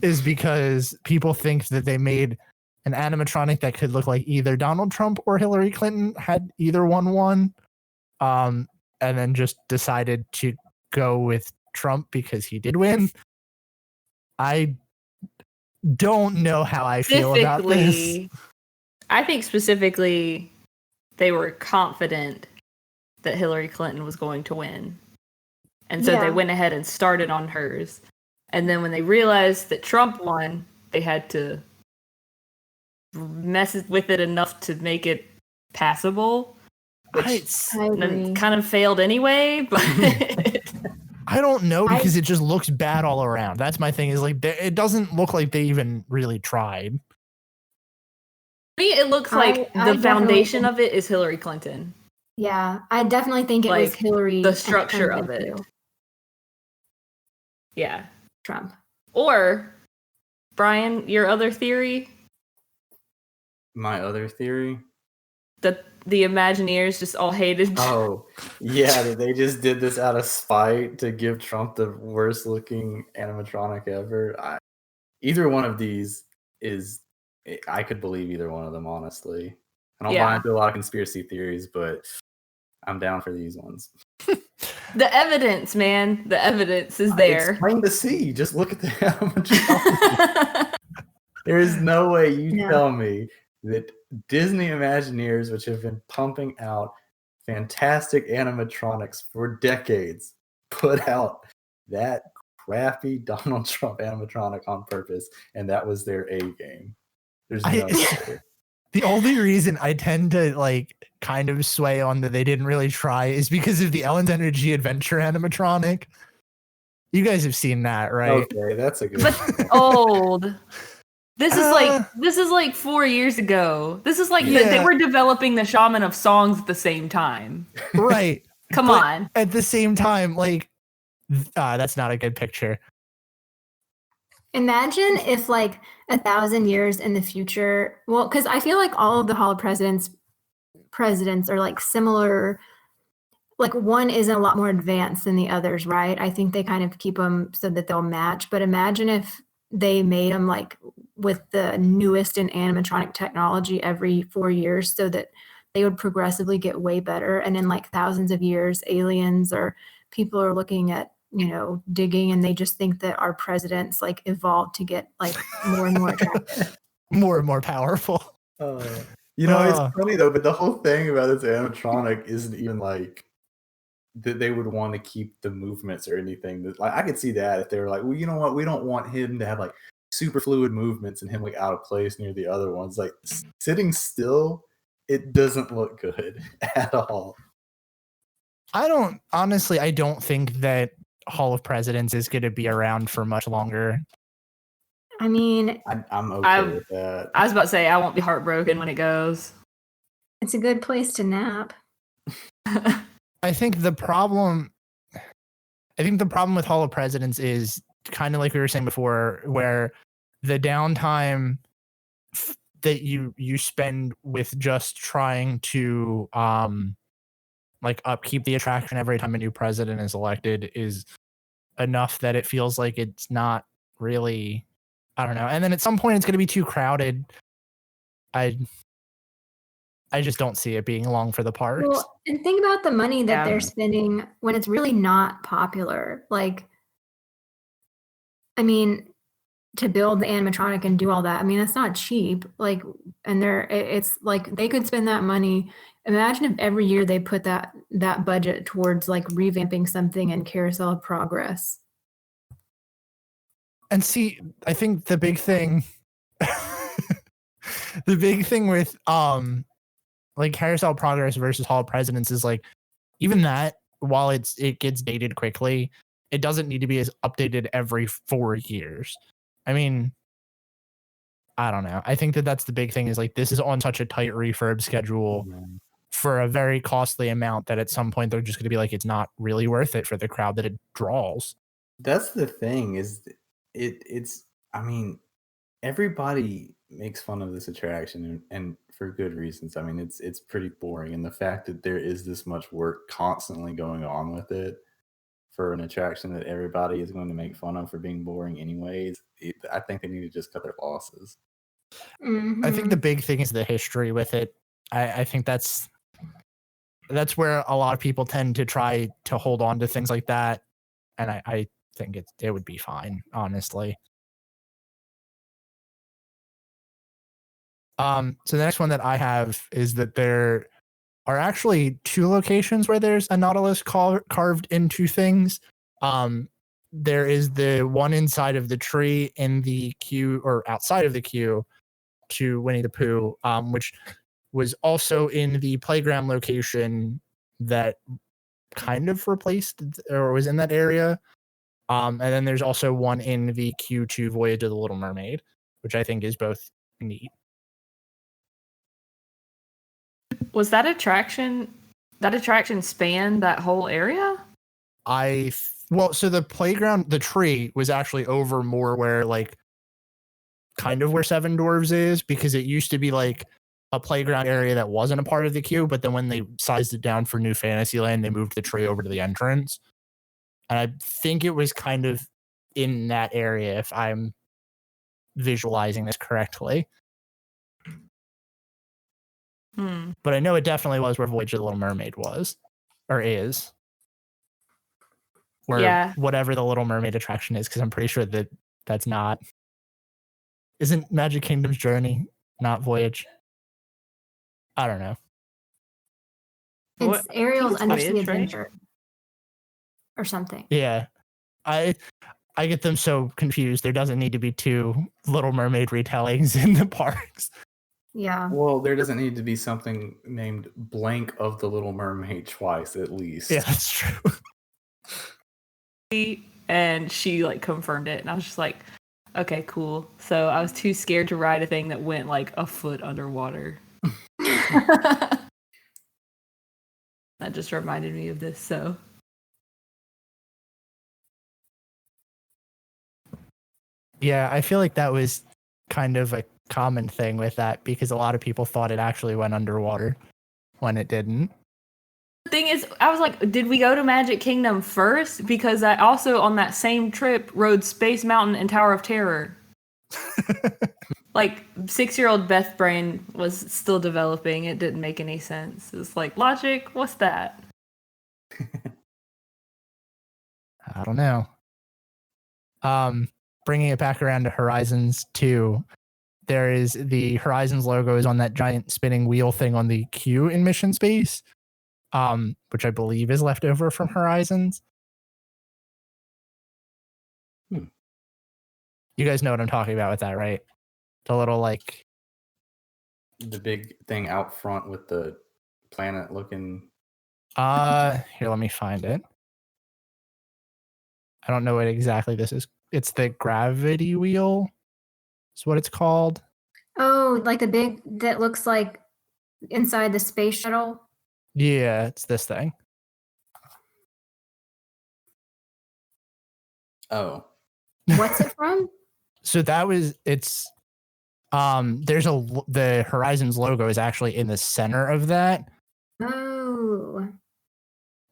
is because people think that they made an animatronic that could look like either Donald Trump or Hillary Clinton, had either one won, and then just decided to go with Trump because he did win. I don't know how I feel about this. I think specifically they were confident that Hillary Clinton was going to win. And so they went ahead and started on hers. And then when they realized that Trump won, they had to mess with it enough to make it passable. Which I agree. kind of failed anyway, but I don't know, because it just looks bad all around. That's my thing, is like, it doesn't look like they even really tried. to me, it looks like I the foundation definitely of it is Hillary Clinton. Yeah, I definitely think it was Like, Hillary. the and structure of Clinton it. too. Yeah. Trump. Or, Brian, your other theory? My other theory? That the Imagineers just all hated. Oh, yeah, that they just did this out of spite to give Trump the worst looking animatronic ever. Either one of these I could believe either one of them, honestly. I don't buy into a lot of conspiracy theories, but I'm down for these ones. The evidence, man. The evidence is there. It's plain to see. Just look at the animatronic. There is no way you tell me that Disney Imagineers, which have been pumping out fantastic animatronics for decades, put out that crappy Donald Trump animatronic on purpose, and that was their A game. There's no way. The only reason I tend to like kind of sway on that they didn't really try is because of the Ellen's Energy Adventure animatronic. You guys have seen that, right? Okay, that's a good But one. old. This is like 4 years ago. This is like they were developing the Shaman of Songs at the same time. Right. Come on. At the same time, like, that's not a good picture. Imagine if, like, 1,000 years in the future, well, because I feel like all of the Hall of Presidents are like similar. Like, one isn't a lot more advanced than the others, right? I think they kind of keep them so that they'll match. But imagine if they made them like with the newest in animatronic technology every 4 years, so that they would progressively get way better. And in like thousands of years, aliens or people are looking at, digging, and they just think that our presidents like evolved to get like more and more attractive. More and more powerful. You know, it's Uh. funny though, but the whole thing about this animatronic isn't even like that they would want to keep the movements or anything. That like I could see that if they were like, well, you know what, we don't want him to have like super fluid movements and him like out of place near the other ones. Like sitting still, it doesn't look good at all. I don't think that Hall of Presidents is going to be around for much longer. I mean, I'm okay with that. I was about to say I won't be heartbroken when it goes. it's a good place to nap. I think the problem with Hall of Presidents is kind of like we were saying before, where the downtime that you spend with just trying to like upkeep the attraction every time a new president is elected is enough that it feels like it's not really, I don't know. And then at some point it's going to be too crowded. I just don't see it being long for the parks. Well, and think about the money that Yeah. they're spending when it's really not popular. Like, I mean, to build the animatronic and do all that, I mean, that's not cheap. Like, and it's like they could spend that money. Imagine if every year they put that budget towards like revamping something in Carousel of Progress. And see, I think the big thing with like Carousel Progress versus Hall of Presidents is like, even that, while it gets dated quickly, it doesn't need to be as updated every 4 years. I mean, I don't know. I think that's the big thing is like, this is on such a tight refurb schedule for a very costly amount that at some point they're just going to be like, it's not really worth it for the crowd that it draws. That's the thing is it's I mean, everybody makes fun of this attraction and for good reasons. I mean, it's pretty boring, and the fact that there is this much work constantly going on with it for an attraction that everybody is going to make fun of for being boring anyways, I think they need to just cut their losses. Mm-hmm. I think the big thing is the history with it. I think that's where a lot of people tend to try to hold on to things like that, and I think it would be fine, honestly. So the next one that I have is that there are actually 2 locations where there's a Nautilus carved into things. There is the one inside of the tree in the queue, or outside of the queue to Winnie the Pooh, which was also in the playground location that kind of replaced or was in that area. And then there's also one in the queue to Voyage of the Little Mermaid, which I think is both neat. Was that attraction span that whole area? So the playground, the tree was actually over more where like kind of where Seven Dwarfs is, because it used to be like a playground area that wasn't a part of the queue, but then when they sized it down for New Fantasyland, they moved the tree over to the entrance. And I think it was kind of in that area, if I'm visualizing this correctly. But I know it definitely was where Voyage of the Little Mermaid was, or is. Where whatever the Little Mermaid attraction is, because I'm pretty sure that's not. Isn't Magic Kingdom's Journey not Voyage? I don't know. It's Ariel's Undersea Voyage, right? Adventure or something. Yeah. I get them so confused. There doesn't need to be 2 Little Mermaid retellings in the parks. Yeah. Well, there doesn't need to be something named blank of the Little Mermaid twice, at least. Yeah, that's true. And she like confirmed it, and I was just like, okay, cool. So I was too scared to ride a thing that went like a foot underwater. That just reminded me of this. So yeah, I feel like that was kind of a common thing with that, because a lot of people thought it actually went underwater when it didn't. the thing is, I was like, did we go to Magic Kingdom first? Because I also on that same trip rode Space Mountain and Tower of Terror. Like 6-year-old Beth brain was still developing. It didn't make any sense. It's like, logic, what's that? I don't know. Bringing it back around to Horizons 2, there is the Horizons logo is on that giant spinning wheel thing on the queue in Mission Space, which I believe is left over from Horizons. You guys know what I'm talking about with that, right? The little like the big thing out front with the planet looking. here, let me find it. I don't know what exactly this is. It's the gravity wheel. Is what it's called. Oh, like the big that looks like inside the space shuttle. Yeah, it's this thing. Oh, What's it from? So it's the Horizons logo is actually in the center of that, Oh,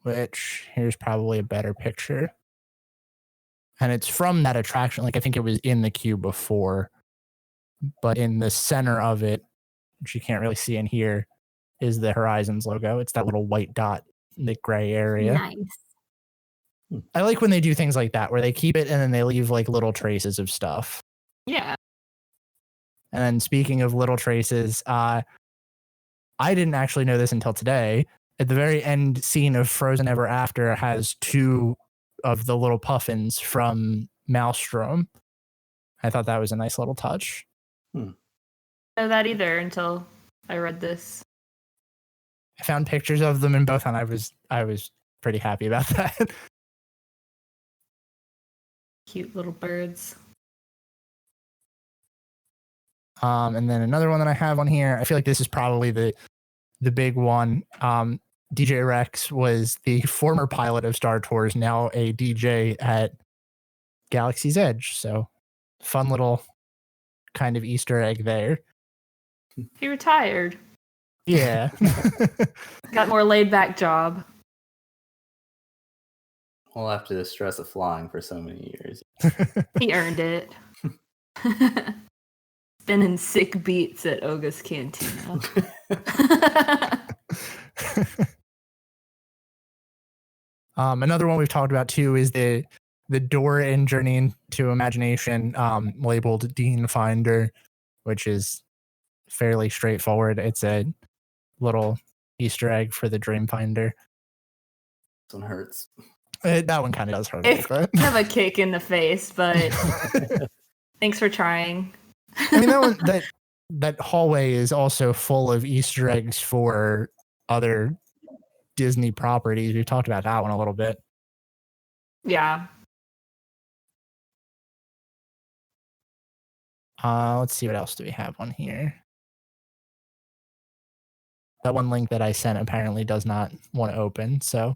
which here's probably a better picture. And it's from that attraction. Like I think it was in the queue before, but in the center of it, which you can't really see in here, is the Horizons logo. It's that little white dot in the gray area. nice. I like when they do things like that, where they keep it and then they leave like little traces of stuff. Yeah. And then speaking of little traces, I didn't actually know this until today. At the very end scene of Frozen Ever After has two of the little puffins from Maelstrom. I thought that was a nice little touch. Know that either until I read this. I found pictures of them in both, and I was pretty happy about that. Cute little birds. And then another one that I have on here, I feel like this is probably the big one. DJ Rex was the former pilot of Star Tours, now a DJ at Galaxy's Edge. So fun little kind of Easter egg there. He retired. Yeah. Got more laid back job. well, after the stress of flying for so many years. He earned it. Spinning sick beats at Oga's Cantina. Another one we've talked about too is the door in Journey into Imagination, labeled Dean Finder, which is fairly straightforward. It's a little Easter egg for the Dream Finder. This one hurts. That one kind of does hurt. It's a bit. kind of a kick in the face, but thanks for trying. I mean, that hallway is also full of Easter eggs for other Disney properties. We've talked about that one a little bit. Yeah. Let's see what else do we have on here. That one link that I sent apparently does not want to open, so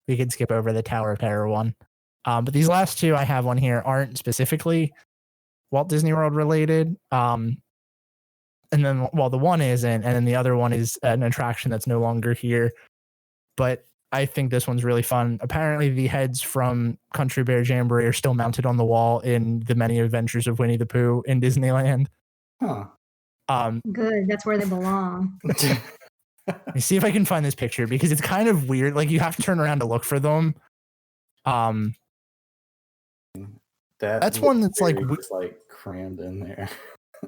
we could skip over the Tower of Terror one. But these last two I have on here aren't specifically Walt Disney World related. And then, well, the one isn't, and then the other one is an attraction that's no longer here. But I think this one's really fun. Apparently, the heads from Country Bear Jamboree are still mounted on the wall in the Many Adventures of Winnie the Pooh in Disneyland. Huh. Good. That's where they belong. Let me see if I can find this picture because it's kind of weird. Like you have to turn around to look for them. That's one that's like crammed in there.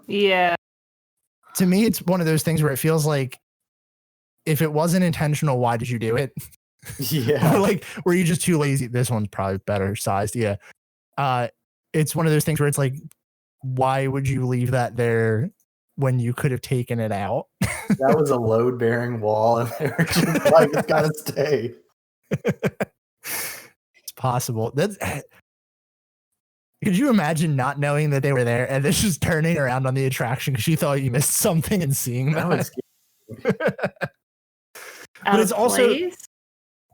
Yeah. To me, it's one of those things where it feels like if it wasn't intentional, why did you do it? Yeah. Or like, were you just too lazy? This one's probably better sized. Yeah. It's one of those things where it's like, why would you leave that there when you could have taken it out? That was a load bearing wall, and they were just like, it's got to stay. It's possible. Could you imagine not knowing that they were there and then just turning around on the attraction because you thought you missed something and seeing that? That was But it's also, place?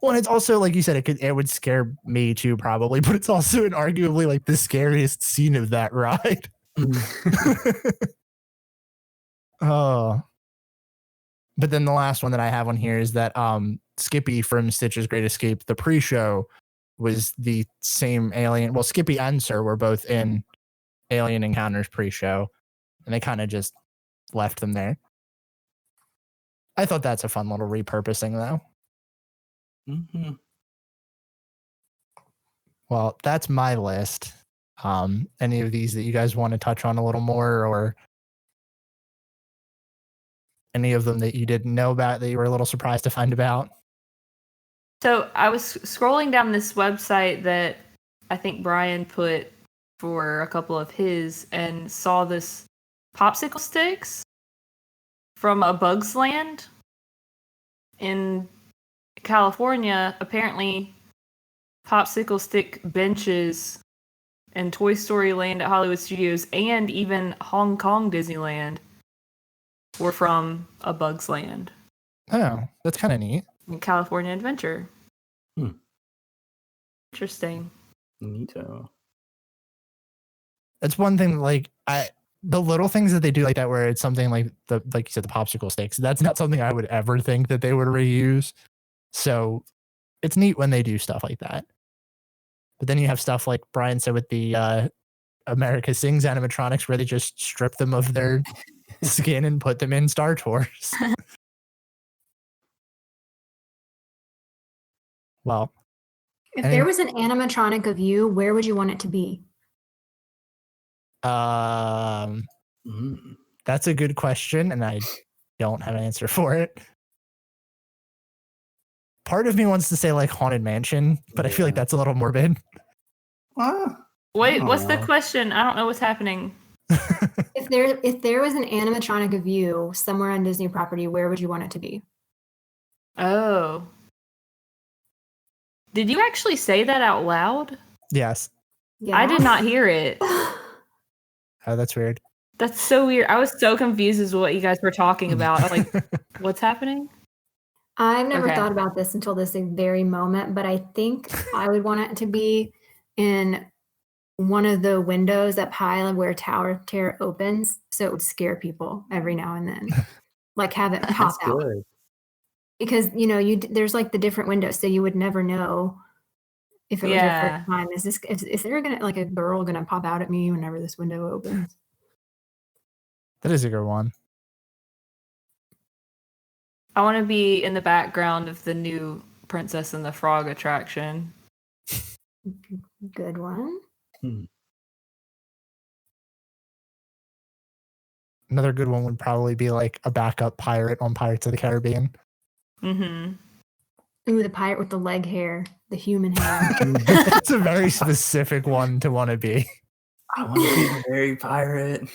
well, it's also like you said, it would scare me too, probably. But it's also arguably like the scariest scene of that ride. Oh, but then the last one that I have on here is that Skippy from Stitch's Great Escape, the pre-show, was the same alien. Well, Skippy and Sir were both in Alien Encounters pre-show, and they kind of just left them there. I thought that's a fun little repurposing, though. Mm-hmm. Well, that's my list. Any of these that you guys want to touch on a little more, or Any of them that you didn't know about that you were a little surprised to find about? So I was scrolling down this website that I think Brian put for a couple of his and saw this popsicle sticks from a Bug's Land in California. Apparently, popsicle stick benches in Toy Story Land at Hollywood Studios and even Hong Kong Disneyland were from a Bug's Land Oh, that's kind of neat. in California Adventure. Hmm. Interesting. Neato. That's one thing. Like the little things that they do like that, where it's something like like you said, the popsicle sticks. That's not something I would ever think that they would reuse. So it's neat when they do stuff like that. But then you have stuff like Brian said with the America Sings animatronics, where they just strip them of their skin and put them in Star Tours. Well, If there was an animatronic of you, where would you want it to be? that's a good question, and I don't have an answer for it. Part of me wants to say like Haunted Mansion, but I feel like that's a little morbid. Wait, what's the question? I don't know what's happening. If there was an animatronic of you somewhere on Disney property, where would you want it to be? Oh. Did you actually say that out loud? Yes. Yeah. I did not hear it. Oh, that's weird. That's so weird. I was so confused as to what you guys were talking about. I was like, what's happening? I've never Okay. thought about this until this very moment, but I think I would want it to be in one of the windows up high where Tower Terror opens, so it would scare people every now and then. Like have it pop That's out. good. Because there's like the different windows, so you would never know if it was your first time. Is there gonna like a girl gonna pop out at me whenever this window opens? That is a good one. I want to be in the background of the new Princess and the Frog attraction. Good one. Another good one would probably be like a backup pirate on Pirates of the Caribbean. Mm-hmm. Ooh, the pirate with the leg hair, the human hair. It's a very specific one to want to be. I want to be a fairy pirate.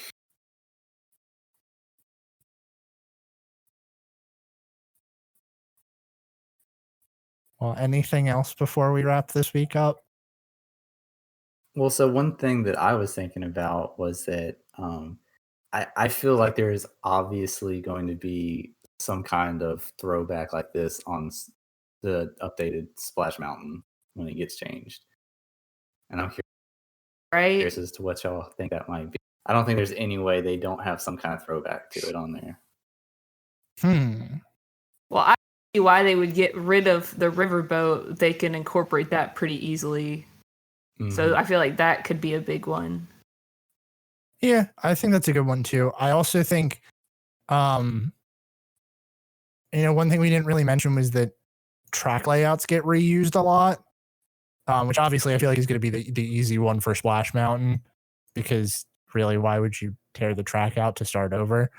Well, anything else before we wrap this week up? Well, so one thing that I was thinking about was that I feel like there is obviously going to be some kind of throwback like this on the updated Splash Mountain when it gets changed. And I'm curious as to what y'all think that might be. I don't think there's any way they don't have some kind of throwback to it on there. Well, I see why they would get rid of the riverboat. They can incorporate that pretty easily. So I feel like that could be a big one. Yeah, I think that's a good one too. I also think, one thing we didn't really mention was that track layouts get reused a lot, which obviously I feel like is going to be the easy one for Splash Mountain, because really, why would you tear the track out to start over?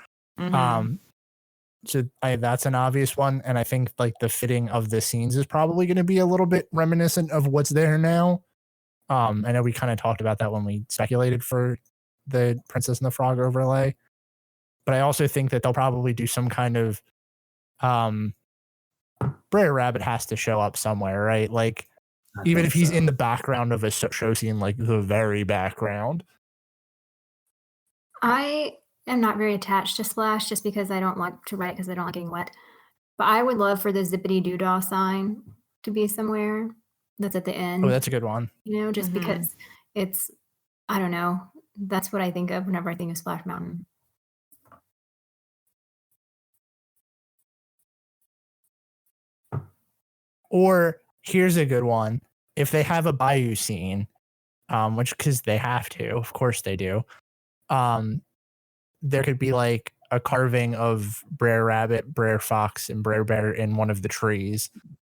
So that's an obvious one, and I think like the fitting of the scenes is probably going to be a little bit reminiscent of what's there now. I know we kind of talked about that when we speculated for the Princess and the Frog overlay, but I also think that they'll probably do some kind of Brer Rabbit has to show up somewhere, right? Like even if he's in the background of a show scene, like the very background. I am not very attached to Splash just because I don't like to write because I don't like getting wet. But I would love for the Zippity Doodah sign to be somewhere that's at the end. Oh, that's a good one. Just because it's, I don't know, that's what I think of whenever I think of Splash Mountain. Or here's a good one. If they have a bayou scene, which because they have to, of course they do, there could be like a carving of Brer Rabbit, Brer Fox, and Brer Bear in one of the trees.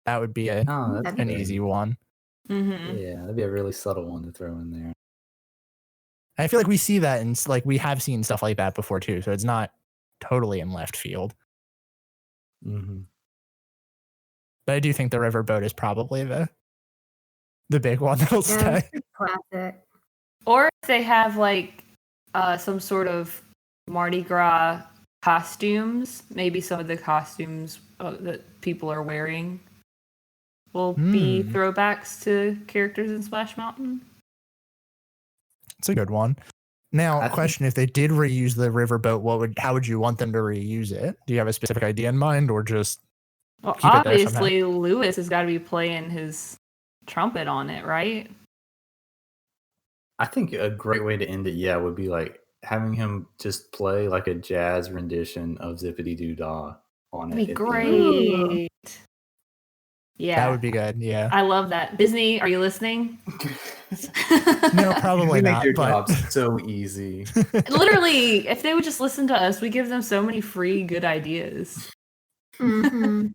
That would be an easy one. Yeah, that'd be a really subtle one to throw in there. I feel like we see that, and like we have seen stuff like that before too, so it's not totally in left field. Mm-hmm. But I do think the riverboat is probably the big one that'll Yeah, stay. classic. Or if they have like some sort of Mardi Gras costumes, maybe some of the costumes that people are wearing will be throwbacks to characters in Splash Mountain. It's a good one. Now, question: if they did reuse the riverboat, how would you want them to reuse it? Do you have a specific idea in mind, or just Well, keep it there obviously, Lewis has got to be playing his trumpet on it, right? I think a great way to end it, would be like having him just play like a jazz rendition of Zippity Doo Dah on That'd it. be at the end. great. Yeah. That would be good. Yeah. I love that. Disney, are you listening? No, probably We make not. their But jobs so easy. Literally, if they would just listen to us, we give them so many free good ideas. Mm-hmm.